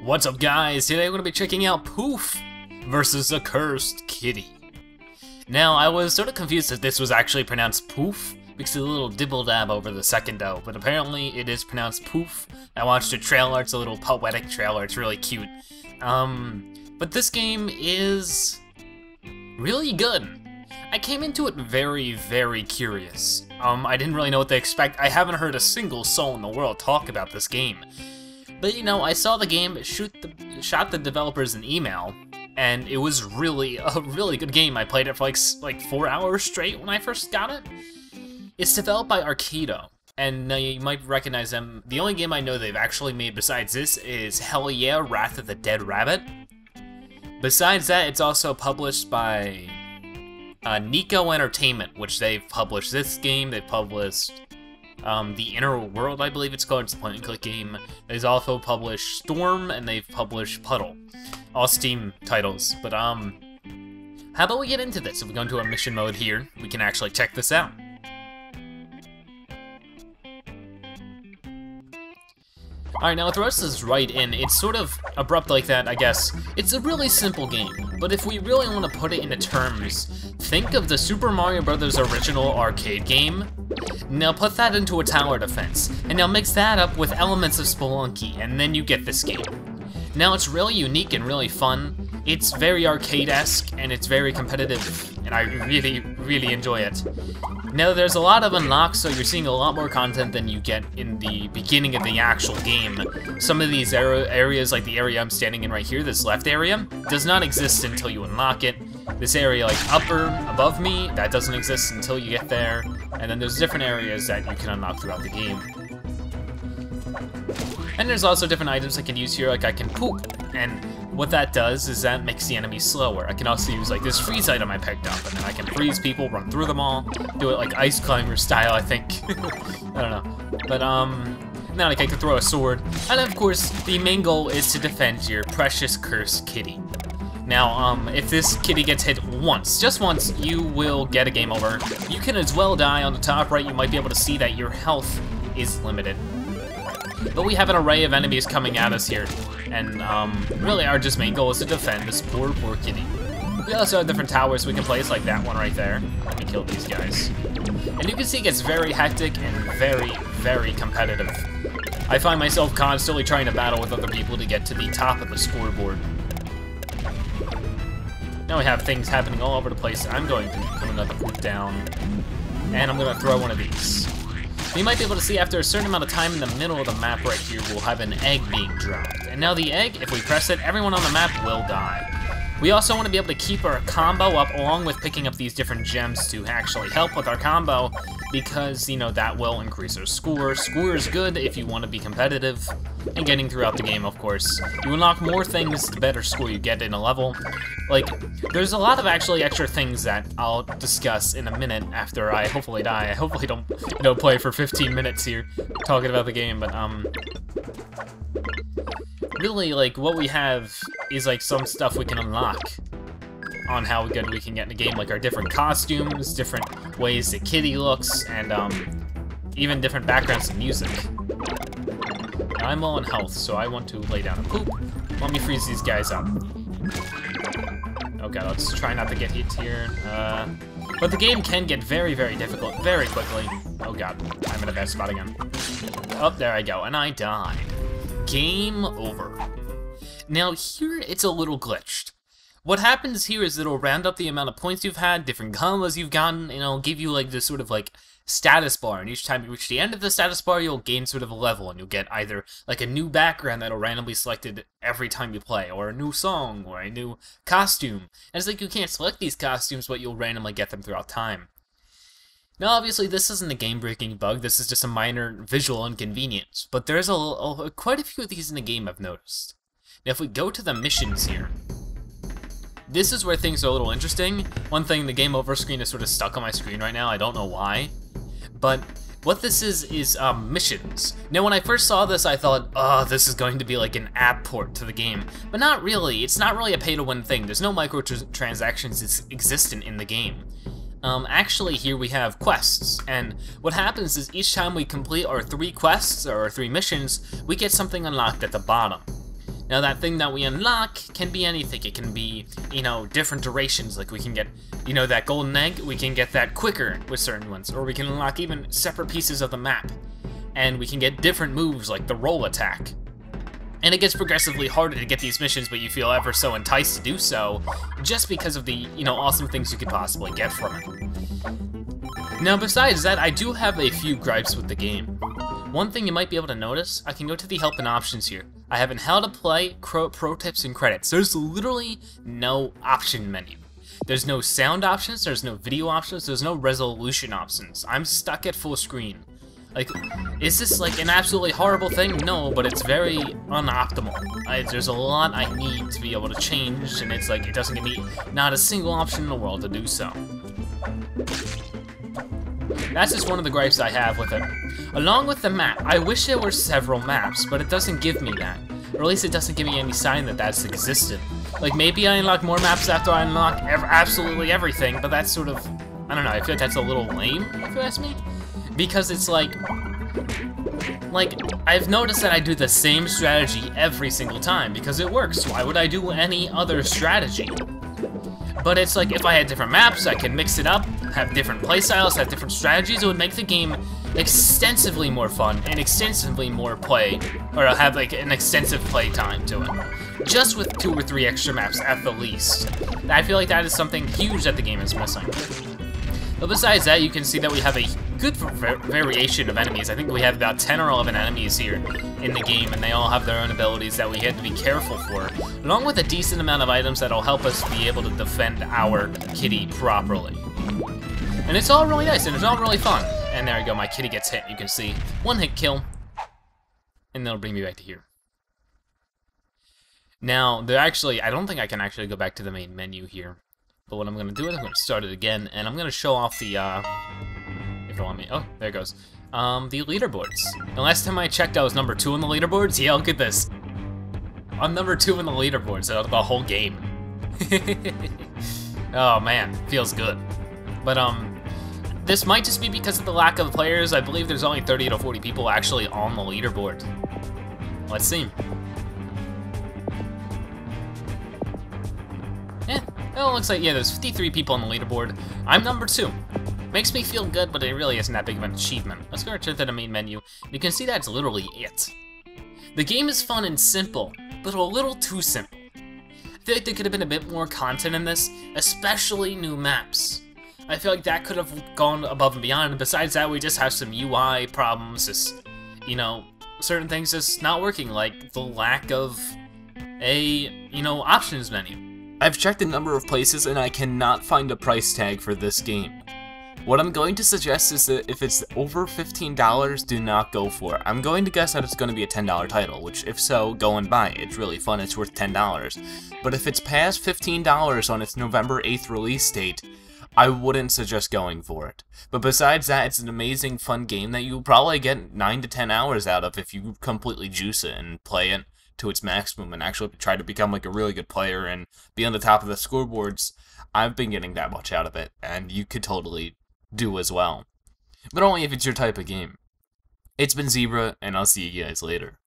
What's up, guys? Today we're going to be checking out Poof versus a cursed kitty. Now, I was sort of confused that this was actually pronounced Poof, because of a little dibble-dab over the second O, but apparently it is pronounced Poof. I watched a trailer, it's a little poetic trailer, it's really cute. But this game is really good. I came into it very, very curious. I didn't really know what to expect. I haven't heard a single soul in the world talk about this game. But, you know, I saw the game, shot the developers an email, and it was really a really good game. I played it for like 4 hours straight when I first got it. It's developed by Arcado, and you might recognize them. The only game I know they've actually made besides this is Hell Yeah, Wrath of the Dead Rabbit. Besides that, it's also published by Nico Entertainment, which they've published this game. They've published The Inner World, I believe it's called. It's a point-and-click game. They've also published Storm, and they've published Puddle. All Steam titles. But how about we get into this? If we go into our mission mode here, we can actually check this out. Alright, now it throws us right in. It's sort of abrupt like that, I guess. It's a really simple game, but if we really want to put it into terms, think of the Super Mario Bros. Original arcade game. Now put that into a tower defense, and now mix that up with elements of Spelunky, and then you get this game. Now it's really unique and really fun. It's very arcade-esque, and it's very competitive, and I really, really enjoy it. Now there's a lot of unlocks, so you're seeing a lot more content than you get in the beginning of the actual game. Some of these areas, like the area I'm standing in right here, this left area, does not exist until you unlock it. This area, like above me, that doesn't exist until you get there. And then there's different areas that you can unlock throughout the game. And there's also different items I can use here, like I can Poof, and what that does is that makes the enemy slower. I can also use like this freeze item I picked up, and then I can freeze people, run through them all, do it like ice climber style, I think. I don't know. But now like I can throw a sword. And of course, the main goal is to defend your precious cursed kitty. Now, if this kitty gets hit once, just once, you will get a game over. You can as well die. On the top right, you might be able to see that your health is limited. But we have an array of enemies coming at us here, and really our just main goal is to defend this poor kitty. We also have different towers we can place, like that one right there. Let me kill these guys. And you can see it gets very hectic and very, very competitive. I find myself constantly trying to battle with other people to get to the top of the scoreboard. Now we have things happening all over the place. I'm going to put another Poof down, and I'm going to throw one of these. You might be able to see after a certain amount of time in the middle of the map right here, we'll have an egg being dropped. And now the egg, if we press it, everyone on the map will die. We also want to be able to keep our combo up along with picking up these different gems to actually help with our combo because, you know, that will increase our score. Score is good if you want to be competitive and getting throughout the game, of course. You unlock more things the better score you get in a level. Like, there's a lot of actually extra things that I'll discuss in a minute after I hopefully die. I hopefully don't, you know, play for 15 minutes here talking about the game, but really, like, what we have is, like, some stuff we can unlock on how good we can get in the game, like our different costumes, different ways the kitty looks, and even different backgrounds and music. Now, I'm low on health, so I want to lay down a Poof. Let me freeze these guys up. Okay, let's try not to get hit here. But the game can get very, very difficult very quickly. Oh god, I'm in a bad spot again. Oh, there I go, and I died. Game over. Now here, it's a little glitched. What happens here is it'll round up the amount of points you've had, different combos you've gotten, and it'll give you like this sort of like status bar, and each time you reach the end of the status bar, you'll gain sort of a level, and you'll get either like a new background that'll randomly selected every time you play, or a new song, or a new costume. And it's like you can't select these costumes, but you'll randomly get them throughout time. Now, obviously, this isn't a game-breaking bug, this is just a minor visual inconvenience, but there's quite a few of these in the game I've noticed. Now, if we go to the missions here, this is where things are a little interesting. One thing, the game over screen is sort of stuck on my screen right now, I don't know why, but what this is missions. Now, when I first saw this, I thought, oh, this is going to be like an app port to the game, but not really. It's not really a pay-to-win thing. There's no microtransactions existent in the game. Actually, here we have quests, and what happens is each time we complete our 3 quests, or our 3 missions, we get something unlocked at the bottom. Now that thing that we unlock can be anything. It can be, you know, different durations, like we can get, you know, that golden egg, we can get that quicker with certain ones, or we can unlock even separate pieces of the map. And we can get different moves, like the roll attack. And it gets progressively harder to get these missions, but you feel ever so enticed to do so, just because of the, you know, awesome things you could possibly get from it. Now besides that, I do have a few gripes with the game. One thing you might be able to notice, I can go to the help and options here. I have in how to play, pro tips, and credits. There's literally no option menu. There's no sound options, there's no video options, there's no resolution options. I'm stuck at full screen. Like, is this like an absolutely horrible thing? No, but it's very unoptimal. There's a lot I need to be able to change, and it's like, it doesn't give me not a single option in the world to do so. That's just one of the gripes I have with it. Along with the map, I wish there were several maps, but it doesn't give me that. Or at least it doesn't give me any sign that that's existed. Like, maybe I unlock more maps after I unlock absolutely everything, but that's sort of, I don't know, I feel like that's a little lame, if you ask me. Because it's like, I've noticed that I do the same strategy every single time, because it works. Why would I do any other strategy? But it's like, if I had different maps, I could mix it up, have different playstyles, have different strategies, it would make the game extensively more fun and extensively more play, or have like an extensive play time to it. Just with 2 or 3 extra maps at the least. I feel like that is something huge that the game is missing. But besides that, you can see that we have a good variation of enemies. I think we have about 10 or 11 enemies here in the game, and they all have their own abilities that we had to be careful for, along with a decent amount of items that'll help us be able to defend our kitty properly. And it's all really nice, and it's all really fun. And there you go, my kitty gets hit, you can see. 1-hit kill, and that'll bring me back to here. Now, I don't think I can actually go back to the main menu here. But what I'm going to do is I'm going to start it again, and I'm going to show off the, if you want me, oh, there it goes, the leaderboards. The last time I checked, I was number 2 on the leaderboards. Yeah, look at this. I'm number 2 in the leaderboards out of the whole game. Oh man, feels good. But, this might just be because of the lack of players. I believe there's only 30 to 40 people actually on the leaderboard. Let's see. Well, it looks like, yeah, there's 53 people on the leaderboard. I'm number 2. Makes me feel good, but it really isn't that big of an achievement. Let's go return to the main menu. You can see that's literally it. The game is fun and simple, but a little too simple. I feel like there could have been a bit more content in this, especially new maps. I feel like that could have gone above and beyond, and besides that, we just have some UI problems, just, you know, certain things just not working, like the lack of a, you know, options menu. I've checked a number of places and I cannot find a price tag for this game. What I'm going to suggest is that if it's over $15, do not go for it. I'm going to guess that it's going to be a $10 title, which if so, go and buy it. It's really fun, it's worth $10. But if it's past $15 on its November 8th release date, I wouldn't suggest going for it. But besides that, it's an amazing fun game that you'll probably get 9 to 10 hours out of if you completely juice it and play it to its maximum and actually try to become like a really good player and be on the top of the scoreboards. I've been getting that much out of it, and you could totally do as well. But only if it's your type of game. It's been Zebra, and I'll see you guys later.